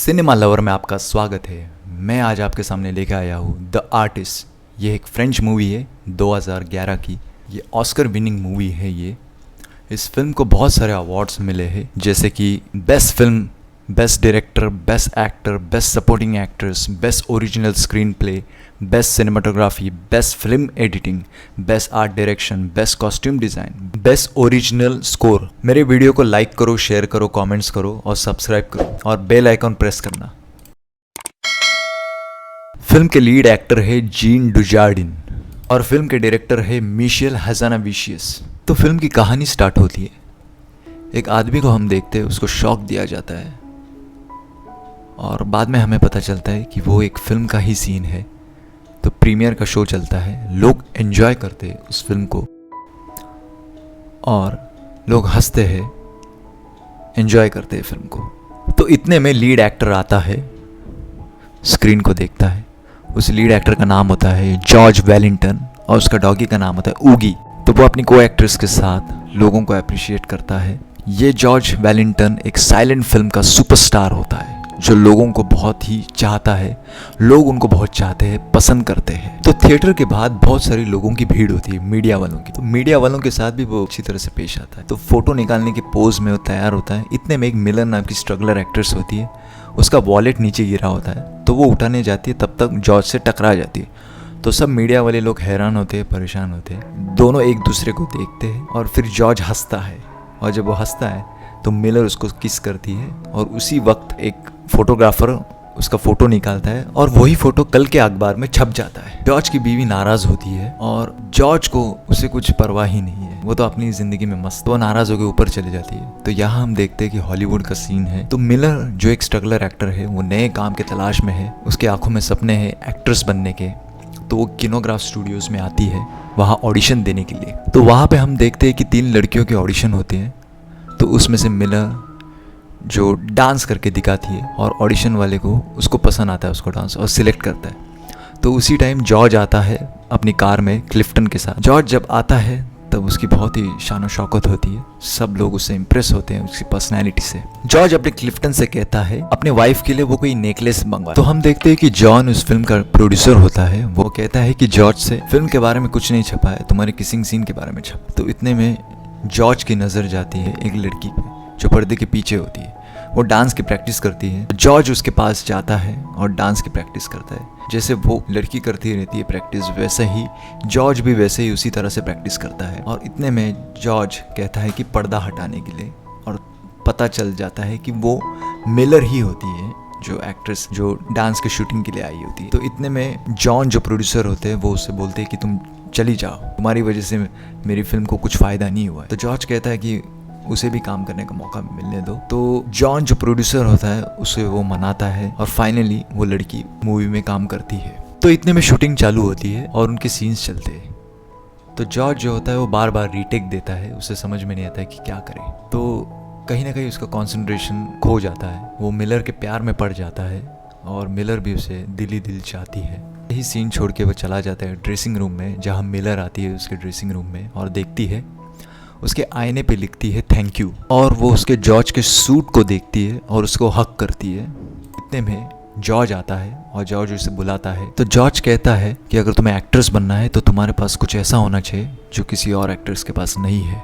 Cinema lover में आपका स्वागत है। मैं आज आपके सामने लेके आया हूँ द आर्टिस्ट। ये एक फ्रेंच मूवी है 2011 की। ये ऑस्कर विनिंग मूवी है। इस फिल्म को बहुत सारे अवार्ड्स मिले हैं, जैसे कि best film, best director, best actor, best supporting actress, best original screen play, best cinematography, best film editing, best art direction, best costume design, best original score. मेरे वीडियो को लाइक करो, शेयर करो, comments करो और subscribe करो और bell icon press करना। Film के लीड एक्टर है जीन डुजार्डिन और फिल्म के डायरेक्टर है मिशेल हज़ानाविशियस। तो फिल्म की कहानी स्टार्ट होती है। एक आदमी को हम देखते हैं, उसको शॉक दिया जाता है और बाद में हमें पता चलता है कि वो एक फिल्म का ही सीन है। तो प्रीमियर का शो चलता है, लोग एंजॉय करते हैं उस फिल्म को और लोग हंसते हैं, एंजॉय करते हैं फिल्म को। तो इतने में लीड एक्टर आता है, स्क्रीन को देखता है। उस लीड एक्टर का नाम होता है जॉर्ज वेलिंगटन और उसका डॉगी का नाम होता है ऊगी। तो वो अपनी को एक्ट्रेस के साथ लोगों को अप्रिशिएट करता है। ये जॉर्ज वेलिंगटन एक साइलेंट फिल्म का सुपरस्टार होता है जो लोगों को बहुत ही चाहता है, लोग उनको बहुत चाहते हैं, पसंद करते हैं। तो थिएटर के बाद बहुत सारी लोगों की भीड़ होती है, मीडिया वालों की। तो मीडिया वालों के साथ भी वो अच्छी तरह से पेश आता है। तो फोटो निकालने के पोज में वो तैयार होता है। इतने में एक मिलर नाम की स्ट्रगलर एक्ट्रेस होती है, उसका वॉलेट नीचे गिरा होता है। तो वो उठाने जाती है, तब तक जॉर्ज से टकरा जाती है। तो सब मीडिया वाले लोग हैरान होते हैं, परेशान होते हैं। दोनों एक दूसरे को देखते हैं और फिर जॉर्ज हंसता है और जब वो हंसता है तो मिलर उसको किस करती है और उसी वक्त एक फोटोग्राफर उसका फोटो निकालता है और वही फोटो कल के अखबार में छप जाता है। जॉर्ज की बीवी नाराज होती है और जॉर्ज को उसे कुछ परवाह ही नहीं है, वो तो अपनी जिंदगी में मस्त। वो नाराज होकर ऊपर चली जाती है। तो यहाँ हम देखते हैं कि हॉलीवुड का सीन है। तो मिलर जो एक स्ट्रगलर एक्टर है, वो नए काम के तलाश में है, उसके आंखों में सपने हैं एक्ट्रेस बनने के। तो वो किनोग्राफ स्टूडियोज में आती है वहाँ ऑडिशन देने के लिए। तो वहाँ पे हम देखते हैं कि 3 लड़कियों के ऑडिशन होते हैं। तो उसमें से मिलर जो डांस करके दिखाती है और ऑडिशन वाले को उसको पसंद आता है उसको डांस और सिलेक्ट करता है। तो उसी टाइम जॉर्ज आता है अपनी कार में क्लिफ्टन के साथ। जॉर्ज जब आता है तब उसकी बहुत ही शान शौकत होती है, सब लोग उससे इम्प्रेस होते हैं उसकी पर्सनैलिटी से। जॉर्ज अपने क्लिफ्टन से कहता है अपने वाइफ के लिए वो कोई नेकलेस मंगवा। तो हम देखते हैं कि जॉन उस फिल्म का प्रोड्यूसर होता है। वो कहता है कि जॉर्ज से फिल्म के बारे में कुछ नहीं छपा है, तुम्हारे किसिंग सीन के बारे में छपा। तो इतने में जॉर्ज की नज़र जाती है एक लड़की पे जो पर्दे के पीछे होती है। वो डांस की प्रैक्टिस करती है। जॉर्ज उसके पास जाता है और डांस की प्रैक्टिस करता है। जैसे वो लड़की करती रहती है प्रैक्टिस, वैसे ही जॉर्ज भी वैसे ही उसी तरह से प्रैक्टिस करता है। और इतने में जॉर्ज कहता है कि पर्दा हटाने के लिए, और पता चल जाता है कि वो मिलर ही होती है जो एक्ट्रेस जो डांस की शूटिंग के लिए आई होती है। तो इतने में जॉन जो प्रोड्यूसर होते हैं वो उससे बोलते हैं कि तुम चली जाओ, तुम्हारी वजह से मेरी फिल्म को कुछ फ़ायदा नहीं हुआ है। तो जॉर्ज कहता है कि उसे भी काम करने का मौका मिलने दो। तो जॉन जो प्रोड्यूसर होता है उसे वो मनाता है और फाइनली वो लड़की मूवी में काम करती है। तो इतने में शूटिंग चालू होती है और उनके सीन्स चलते हैं। तो जॉर्ज जो होता है वो बार बार रीटेक देता है, उसे समझ में नहीं आता है कि क्या करे। तो कहीं ना कहीं उसका कॉन्सेंट्रेशन खो जाता है। वो मिलर के प्यार में पड़ जाता है और मिलर भी उसे दिली दिल चाहती है। यही सीन छोड़ के वो चला जाता है ड्रेसिंग रूम में, जहाँ मिलर आती है उसके ड्रेसिंग रूम में और देखती है उसके आईने पे लिखती है थैंक यू। और वो उसके जॉर्ज के सूट को देखती है और उसको हक करती है। इतने में जॉर्ज आता है और जॉर्ज उसे बुलाता है। तो जॉर्ज कहता है कि अगर तुम्हें एक्ट्रेस बनना है तो तुम्हारे पास कुछ ऐसा होना चाहिए जो किसी और एक्ट्रेस के पास नहीं है।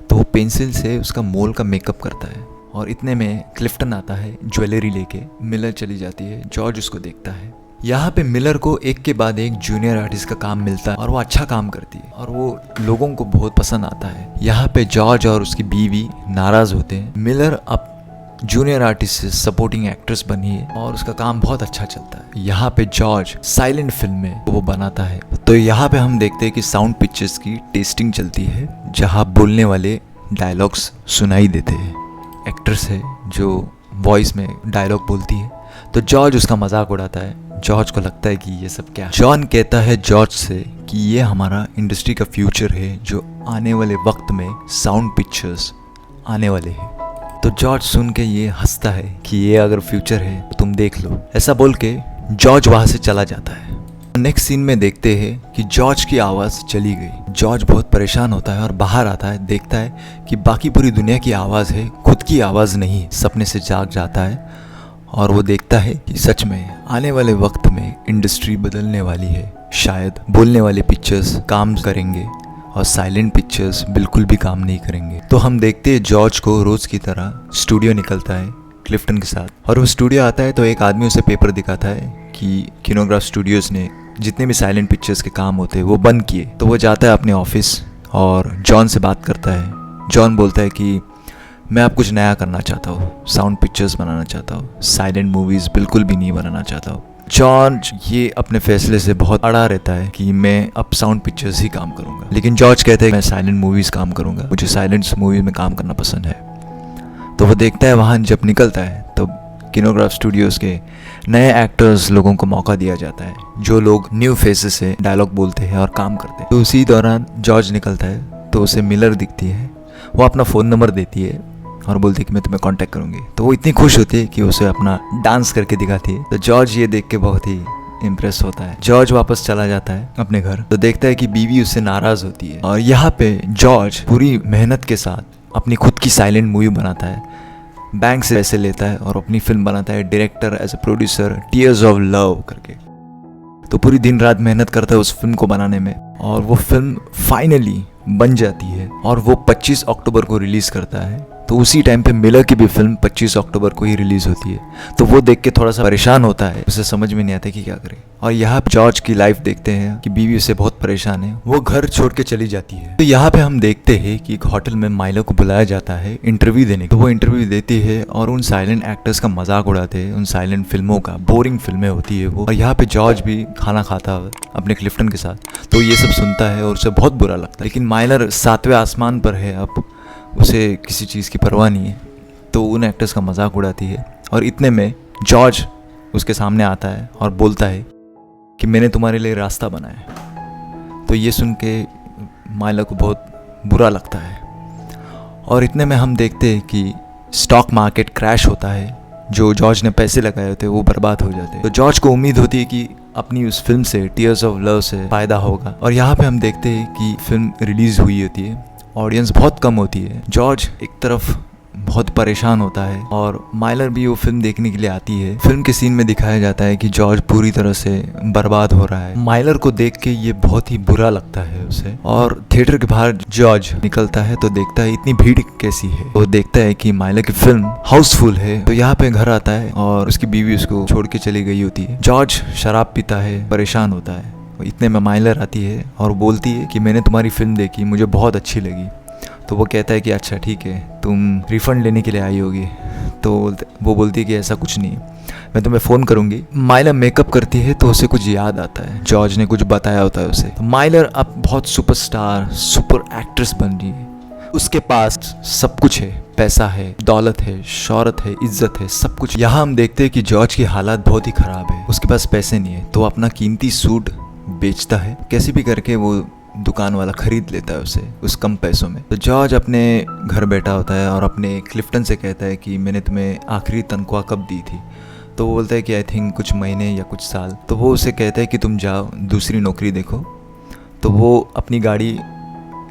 तो वो पेंसिल से उसका मोल का मेकअप करता है। और इतने में क्लिफ्टन आता है ज्वेलरी लेके। मिलर चली जाती है, जॉर्ज उसको देखता है। यहाँ पे मिलर को एक के बाद एक जूनियर आर्टिस्ट का काम मिलता है और वो अच्छा काम करती है और वो लोगों को बहुत पसंद आता है। यहाँ पे जॉर्ज और उसकी बीवी नाराज होते हैं। मिलर अब जूनियर आर्टिस्ट से सपोर्टिंग एक्ट्रेस बनी है और उसका काम बहुत अच्छा चलता है। यहाँ पे जॉर्ज साइलेंट फिल्म में वो बनाता है। तो यहाँ पे हम देखते हैं कि साउंड पिक्चर्स की टेस्टिंग चलती है, जहाँ बोलने वाले डायलॉग्स सुनाई देते हैं। एक्ट्रेस है जो वॉइस में डायलॉग बोलती है। तो जॉर्ज उसका मजाक उड़ाता है। जॉर्ज को लगता है कि ये सब क्या है। जॉन कहता है जॉर्ज से कि ये हमारा इंडस्ट्री का फ्यूचर है, जो आने वाले वक्त में साउंड पिक्चर्स आने वाले हैं। तो जॉर्ज सुन के ये हंसता है कि ये अगर फ्यूचर है तो तुम देख लो। ऐसा बोल के जॉर्ज वहाँ से चला जाता है। नेक्स्ट सीन में देखते हैं कि जॉर्ज की आवाज़ चली गई। जॉर्ज बहुत परेशान होता है और बाहर आता है, देखता है कि बाकी पूरी दुनिया की आवाज़ है, खुद की आवाज़ नहीं। सपने से जाग जाता है और वो देखता है कि सच में आने वाले वक्त में इंडस्ट्री बदलने वाली है। शायद बोलने वाले पिक्चर्स काम करेंगे और साइलेंट पिक्चर्स बिल्कुल भी काम नहीं करेंगे। तो हम देखते हैं जॉर्ज को रोज की तरह स्टूडियो निकलता है क्लिफ्टन के साथ, और वो स्टूडियो आता है तो एक आदमी उसे पेपर दिखाता है कि किनोग्राफ स्टूडियोज ने जितने भी साइलेंट पिक्चर्स के काम होते हैं वो बंद किए। तो वो जाता है अपने ऑफिस और जॉन से बात करता है। जॉन बोलता है कि मैं अब कुछ नया करना चाहता हूँ, साउंड पिक्चर्स बनाना चाहता हूँ, साइलेंट मूवीज़ बिल्कुल भी नहीं बनाना चाहता हूँ। जॉर्ज ये अपने फैसले से बहुत अड़ा रहता है कि मैं अब साउंड पिक्चर्स ही काम करूँगा, लेकिन जॉर्ज कहता है मैं साइलेंट मूवीज़ काम करूँगा, मुझे साइलेंट मूवीज़ में काम करना पसंद है। तो वो देखता है वहाँ जब निकलता है तो किनोग्राफ स्टूडियोज़ के नए एक्टर्स लोगों को मौका दिया जाता है, जो लोग न्यू फेसेस से डायलॉग बोलते हैं और काम करते हैं। तो उसी दौरान जॉर्ज निकलता है तो उसे मिलर दिखती है, वो अपना फ़ोन नंबर देती है और बोलती है कि मैं तुम्हें कांटेक्ट करूँगी। तो वो इतनी खुश होती है कि उसे अपना डांस करके दिखाती है। तो जॉर्ज ये देख के बहुत ही इम्प्रेस होता है। जॉर्ज वापस चला जाता है अपने घर, तो देखता है कि बीवी उससे नाराज़ होती है, और यहाँ पे जॉर्ज पूरी मेहनत के साथ अपनी खुद की साइलेंट मूवी बनाता है, बैंक से पैसे लेता है और अपनी फिल्म बनाता है director as a producer Tears of Love करके। तो पूरी दिन रात मेहनत करता है उस फिल्म को बनाने में, और वो फिल्म फाइनली बन जाती है और वो 25 अक्टूबर को रिलीज़ करता है। तो उसी टाइम पे मिलर की भी फिल्म 25 अक्टूबर को ही रिलीज़ होती है। तो वो देख के थोड़ा सा परेशान होता है, उसे समझ में नहीं आता कि क्या करे। और यहाँ जॉर्ज की लाइफ देखते हैं कि बीवी उससे बहुत परेशान है, वो घर छोड़ के चली जाती है। तो यहाँ पे हम देखते हैं कि एक होटल में माइला को बुलाया जाता है इंटरव्यू देने। तो वो इंटरव्यू देती है और उन साइलेंट एक्टर्स का मजाक उड़ाते हैं, उन साइलेंट फिल्मों का, बोरिंग फिल्में होती है वो। और यहाँ पे जॉर्ज भी खाना खाता है अपने क्लिफ्टन के साथ, तो ये सब सुनता है और उसे बहुत बुरा लगता है। लेकिन माइलर 7वें आसमान पर है, अब उसे किसी चीज़ की परवाह नहीं है, तो उन एक्टर्स का मजाक उड़ाती है। और इतने में जॉर्ज उसके सामने आता है और बोलता है कि मैंने तुम्हारे लिए रास्ता बनाया। तो ये सुन के माइला को बहुत बुरा लगता है। और इतने में हम देखते हैं कि स्टॉक मार्केट क्रैश होता है, जो जॉर्ज ने पैसे लगाए होते वो बर्बाद हो जाते हैं। तो जॉर्ज को उम्मीद होती है कि अपनी उस फिल्म से, टीयर्स ऑफ लव से फ़ायदा होगा। और यहाँ पे हम देखते हैं कि फिल्म रिलीज़ हुई होती है, ऑडियंस बहुत कम होती है। जॉर्ज एक तरफ बहुत परेशान होता है और माइलर भी वो फिल्म देखने के लिए आती है। फिल्म के सीन में दिखाया जाता है कि जॉर्ज पूरी तरह से बर्बाद हो रहा है। माइलर को देख के ये बहुत ही बुरा लगता है उसे, और थिएटर के बाहर जॉर्ज निकलता है तो देखता है इतनी भीड़ कैसी है। वो देखता है कि माइलर की फिल्म हाउसफुल है। तो यहाँ पे घर आता है और उसकी बीवी उसको छोड़ के चली गई होती है। जॉर्ज शराब पीता है, परेशान होता है। इतने में माइलर आती है और बोलती है कि मैंने तुम्हारी फिल्म देखी, मुझे बहुत अच्छी लगी। तो वो कहता है कि अच्छा ठीक है, तुम रिफ़ंड लेने के लिए आई होगी। तो वो बोलती है कि ऐसा कुछ नहीं, मैं तुम्हें फ़ोन करूँगी। माइलर मेकअप करती है तो उसे कुछ याद आता है, जॉर्ज ने कुछ बताया होता है उसे। तो माइलर अब बहुत सुपरस्टार, सुपर एक्ट्रेस बन रही है। उसके पास सब कुछ है, पैसा है, दौलत है, शोहरत है, इज्जत है, सब कुछ। यहाँ हम देखते हैं कि जॉर्ज की हालात बहुत ही ख़राब है, उसके पास पैसे नहीं है। तो वो अपना कीमती सूट बेचता है, कैसे भी करके वो दुकान वाला खरीद लेता है उसे उस कम पैसों में। तो जॉर्ज अपने घर बैठा होता है और अपने क्लिफ्टन से कहता है कि मैंने तुम्हें आखिरी तनख्वाह कब दी थी। तो वो बोलता है कि आई थिंक कुछ महीने या कुछ साल। तो वो उसे कहता है कि तुम जाओ दूसरी नौकरी देखो। तो वो अपनी गाड़ी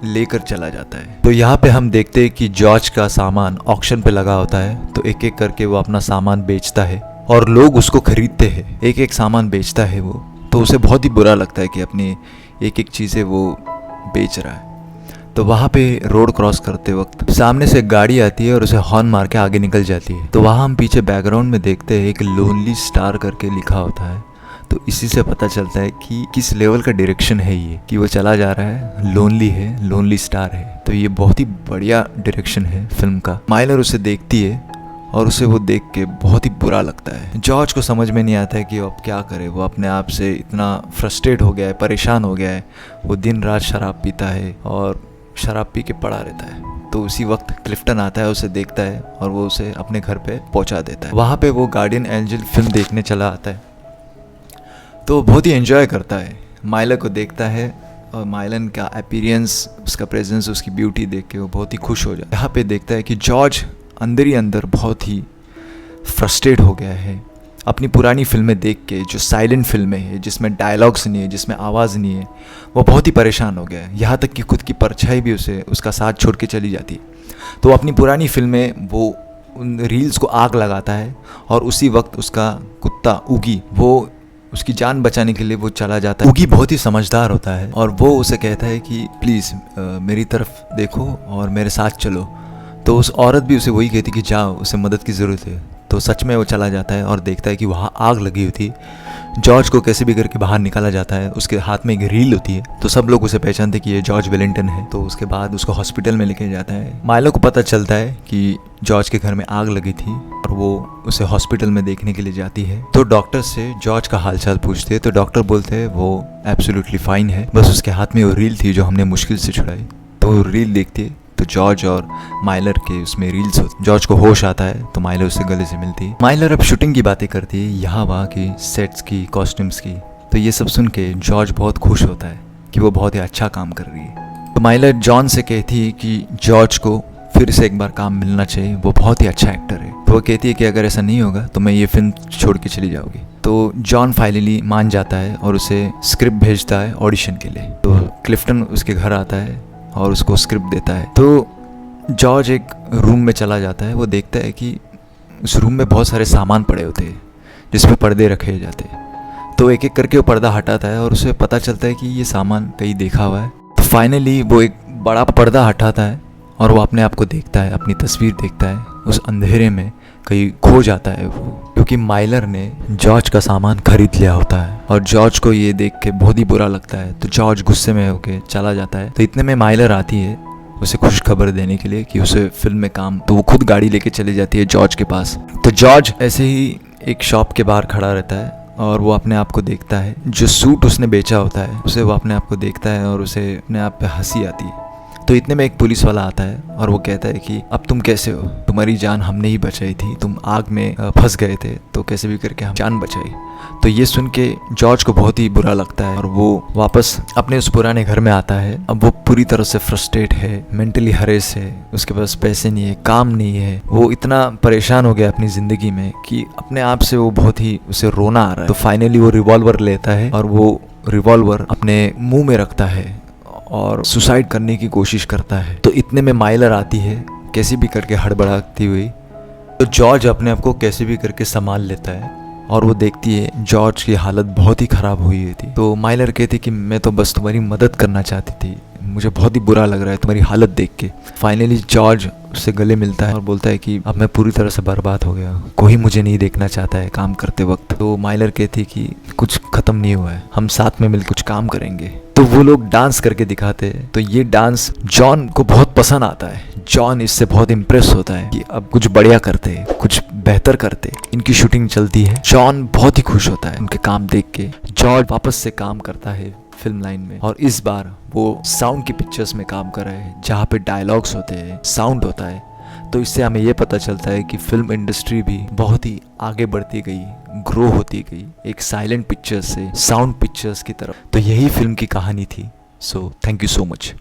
लेकर चला जाता है। तो यहाँ पे हम देखते हैं कि जॉर्ज का सामान ऑक्शन पे लगा होता है, तो एक एक करके वो अपना सामान बेचता है और लोग उसको खरीदते हैं। एक एक सामान बेचता है वो, तो उसे बहुत ही बुरा लगता है कि अपनी एक एक चीज़ें वो बेच रहा है। तो वहाँ पे रोड क्रॉस करते वक्त सामने से एक गाड़ी आती है और उसे हॉर्न मार के आगे निकल जाती है। तो वहाँ हम पीछे बैकग्राउंड में देखते हैं एक लोनली स्टार करके लिखा होता है। तो इसी से पता चलता है कि किस लेवल का डायरेक्शन है ये, कि वो चला जा रहा है, लोनली है, लोनली स्टार है। तो ये बहुत ही बढ़िया डायरेक्शन है फिल्म का। माइलर उसे देखती है और उसे वो देख के बहुत ही बुरा लगता है। जॉर्ज को समझ में नहीं आता है कि वो अब क्या करे। वो अपने आप से इतना फ्रस्ट्रेट हो गया है, परेशान हो गया है। वो दिन रात शराब पीता है और शराब पी के पड़ा रहता है। तो उसी वक्त क्लिफ्टन आता है, उसे देखता है और वो उसे अपने घर पे पहुंचा देता है। वहाँ पे वो गार्डियन एंजल फिल्म देखने चला आता है, तो बहुत ही एंजॉय करता है। माइलर को देखता है और माइलन का अपीयरेंस, उसका प्रेजेंस, उसकी ब्यूटी देख के वो बहुत ही खुश हो जाता है। यहाँ पे देखता है कि जॉर्ज अंदर ही अंदर बहुत ही फ्रस्ट्रेट हो गया है अपनी पुरानी फिल्में देख के, जो साइलेंट फिल्में हैं जिसमें डायलॉग्स नहीं है, जिसमें आवाज़ नहीं है। वो बहुत ही परेशान हो गया है, यहाँ तक कि खुद की परछाई भी उसे उसका साथ छोड़ के चली जाती है। तो अपनी पुरानी फिल्में वो उन रील्स को आग लगाता है और उसी वक्त उसका कुत्ता उगी वो उसकी जान बचाने के लिए वो चला जाता है। उगी बहुत ही समझदार होता है और वो उसे कहता है कि प्लीज़ मेरी तरफ देखो और मेरे साथ चलो। तो उस औरत भी उसे वही कहती कि जाओ, उसे मदद की ज़रूरत है। तो सच में वो चला जाता है और देखता है कि वहाँ आग लगी हुई थी। जॉर्ज को कैसे भी करके बाहर निकाला जाता है। उसके हाथ में एक रील होती है तो सब लोग उसे पहचानते कि ये जॉर्ज वेलिंगटन है। तो उसके बाद उसको हॉस्पिटल में लेके जाता है। माइलो को पता चलता है कि जॉर्ज के घर में आग लगी थी और वो उसे हॉस्पिटल में देखने के लिए जाती है। तो डॉक्टर से जॉर्ज का हालचाल पूछते हैं तो डॉक्टर बोलते हैं वो एब्सोल्युटली फाइन है, बस उसके हाथ में वो रील थी जो हमने मुश्किल से छुड़ाई। तो रील देखती है तो जॉर्ज और माइलर के उसमें रील्स होते। जॉर्ज को होश आता है तो माइलर उससे गले से मिलती है। माइलर अब शूटिंग की बातें करती है, यहाँ वहाँ की, सेट्स की, कॉस्ट्यूम्स की। तो ये सब सुन के जॉर्ज बहुत खुश होता है कि वो बहुत ही अच्छा काम कर रही है। तो माइलर जॉन से कहती है कि जॉर्ज को फिर से एक बार काम मिलना चाहिए, वो बहुत ही अच्छा एक्टर है। तो वो कहती है कि अगर ऐसा नहीं होगा तो मैं ये फिल्म छोड़ के चली जाऊँगी। तो जॉन फाइनली मान जाता है और उसे स्क्रिप्ट भेजता है ऑडिशन के लिए। तो क्लिफ्टन उसके घर आता है और उसको स्क्रिप्ट देता है। तो जॉर्ज एक रूम में चला जाता है। वो देखता है कि उस रूम में बहुत सारे सामान पड़े होते हैं जिस पे पर्दे रखे जाते हैं। तो एक एक करके वो पर्दा हटाता है और उसे पता चलता है कि ये सामान कहीं देखा हुआ है। तो फाइनली वो एक बड़ा पर्दा हटाता है और वो अपने आप को देखता है, अपनी तस्वीर देखता है। उस अंधेरे में कहीं खो जाता है वो, क्योंकि माइलर ने जॉर्ज का सामान खरीद लिया होता है। और जॉर्ज को ये देख के बहुत ही बुरा लगता है तो जॉर्ज गुस्से में होके चला जाता है। तो इतने में माइलर आती है उसे खुश खबर देने के लिए कि उसे फिल्म में काम। तो वो खुद गाड़ी लेके चली जाती है जॉर्ज के पास। तो जॉर्ज ऐसे ही एक शॉप के बाहर खड़ा रहता है और वो अपने आप को देखता है। जो सूट उसने बेचा होता है उसे वो अपने आप को देखता है और उसे अपने आप पे हंसी आती है। तो इतने में एक पुलिस वाला आता है और वो कहता है कि अब तुम कैसे हो, तुम्हारी जान हमने ही बचाई थी, तुम आग में फंस गए थे तो कैसे भी करके हम जान बचाई। तो ये सुन के जॉर्ज को बहुत ही बुरा लगता है और वो वापस अपने उस पुराने घर में आता है। अब वो पूरी तरह से फ्रस्ट्रेट है, मेंटली हरेस है, उसके पास पैसे नहीं है, काम नहीं है। वो इतना परेशान हो गया अपनी ज़िंदगी में कि अपने आप से वो बहुत ही उसे रोना आ रहा है। तो फाइनली वो रिवॉल्वर लेता है और वो रिवॉल्वर अपने मुंह में रखता है और सुसाइड करने की कोशिश करता है। तो इतने में माइलर आती है कैसे भी करके हड़बड़ाती हुई। तो जॉर्ज अपने आप को कैसे भी करके संभाल लेता है और वो देखती है जॉर्ज की हालत बहुत ही ख़राब हुई थी। तो माइलर कहती कि मैं तो बस तुम्हारी मदद करना चाहती थी, मुझे बहुत ही बुरा लग रहा है तुम्हारी हालत देख के। फाइनली जॉर्ज उससे गले मिलता है और बोलता है कि अब मैं पूरी तरह से बर्बाद हो गया, कोई मुझे नहीं देखना चाहता है काम करते वक्त। तो माइलर कहती कि कुछ ख़त्म नहीं हुआ है, हम साथ में मिलकर कुछ काम करेंगे। तो वो लोग डांस करके दिखाते हैं। तो ये डांस जॉन को बहुत पसंद आता है। जॉन इससे बहुत इम्प्रेस होता है कि अब कुछ बढ़िया करते, कुछ बेहतर करते। इनकी शूटिंग चलती है। जॉन बहुत ही खुश होता है उनके काम देख के। जॉर्ज वापस से काम करता है फिल्म लाइन में और इस बार वो साउंड की पिक्चर्स में काम कर रहे हैं जहाँ पे डायलॉग्स होते हैं, साउंड होता है। तो इससे हमें ये पता चलता है कि फिल्म इंडस्ट्री भी बहुत ही आगे बढ़ती गई, ग्रो होती गई एक साइलेंट पिक्चर्स से साउंड पिक्चर्स की तरफ। तो यही फिल्म की कहानी थी। So thank you so much.